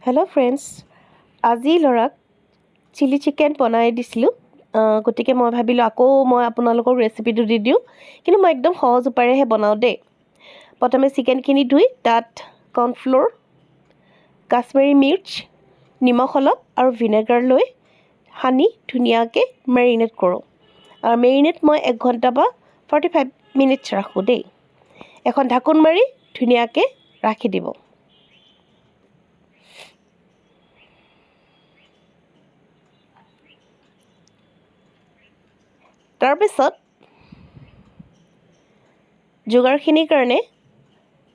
Hello' friends, আজি ল'ৰাক chilli chicken বনাই দিছিলোঁ। গতিকে মই ভাবিলোঁ আকৌ মই আপোনালোকক ৰেচিপিটো দি দিওঁ, কিন্তু মই একদম সহজ উপায়েৰেহে বনাওঁ দেই। প্ৰথমে চিকেনখিনি ধুই তাত কৰ্ণফ্ল'ৰ, কাশ্মীৰী মিৰ্চ, নিমখ অলপ আৰু ভিনেগাৰ লৈ সানি ধুনীয়াকৈ মেৰিনেট কৰোঁ। আৰু মেৰিনেট মই 1 ঘণ্টা বা 45 মিনিটছ ৰাখোঁ দেই। এখন ঢাকোন মাৰি ধুনীয়াকৈ ৰাখি দিব। তাৰপিছত যোগাৰখিনিৰ কাৰণে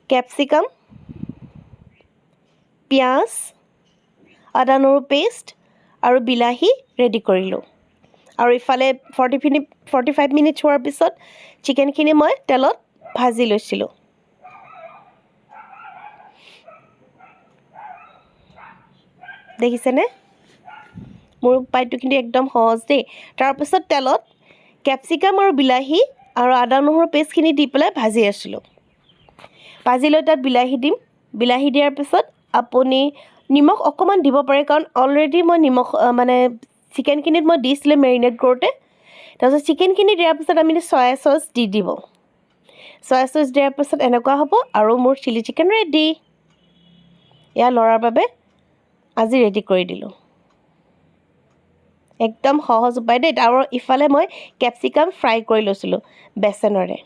কেপচিকাম, পিঁয়াজ, আদা নহৰু পেষ্ট আৰু বিলাহী ৰেডি কৰিলোঁ। আৰু ইফালে 45 মিনিটছ হোৱাৰ পিছত চিকেনখিনি মই তেলত ভাজি লৈছিলোঁ। দেখিছেনে? মোৰ উপায়টো কিন্তু একদম সহজ দেই। তাৰপিছত তেলত কেপচিকাম আৰু বিলাহী আৰু আদা নহৰু পেষ্টখিনি দি পেলাই ভাজি আছিলোঁ। ভাজি লৈ তাত বিলাহী দিম। বিলাহী দিয়াৰ পিছত আপুনি নিমখ অকণমান দিব পাৰে, কাৰণ অলৰেডি মই নিমখ চিকেনখিনিত মই দিছিলোঁ মেৰিনেট কৰোঁতে। তাৰপিছত চিকেনখিনি দিয়াৰ পিছত আপুনি চয়া চচ দি দিব। চয়া চচ দিয়াৰ পিছত এনেকুৱা হ'ব আৰু মোৰ চিলি চিকেন ৰেডি। এয়া ল'ৰাৰ বাবে আজি ৰেডি কৰি দিলোঁ। একদম সহজ উপায় দেই। আৰু ইফালে মই কেপচিকাম ফ্ৰাই কৰি লৈছিলোঁ বেচনেৰে।